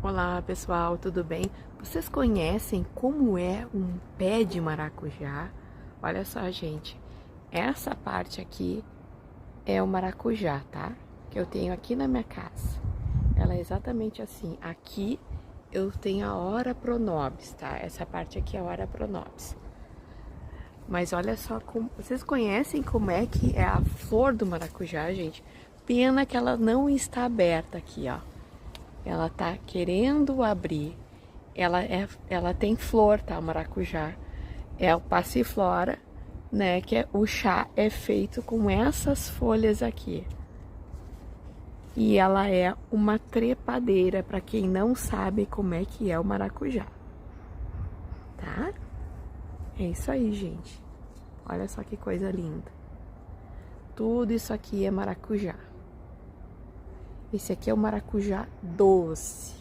Olá pessoal, tudo bem? Vocês conhecem como é um pé de maracujá? Olha só, gente, essa parte aqui é o maracujá, tá? Que eu tenho aqui na minha casa. Ela é exatamente assim. Aqui eu tenho a Ora pronobis, tá? Essa parte aqui é a Ora pronobis. Mas olha só, vocês conhecem como é que é a flor do maracujá, gente? Pena que ela não está aberta aqui, ó. Ela tá querendo abrir. Ela tem flor, tá? O maracujá. É o passiflora, né? Que o chá é feito com essas folhas aqui. E ela é uma trepadeira, para quem não sabe como é que é o maracujá. Tá? É isso aí, gente. Olha só que coisa linda. Tudo isso aqui é maracujá. Esse aqui é o maracujá doce.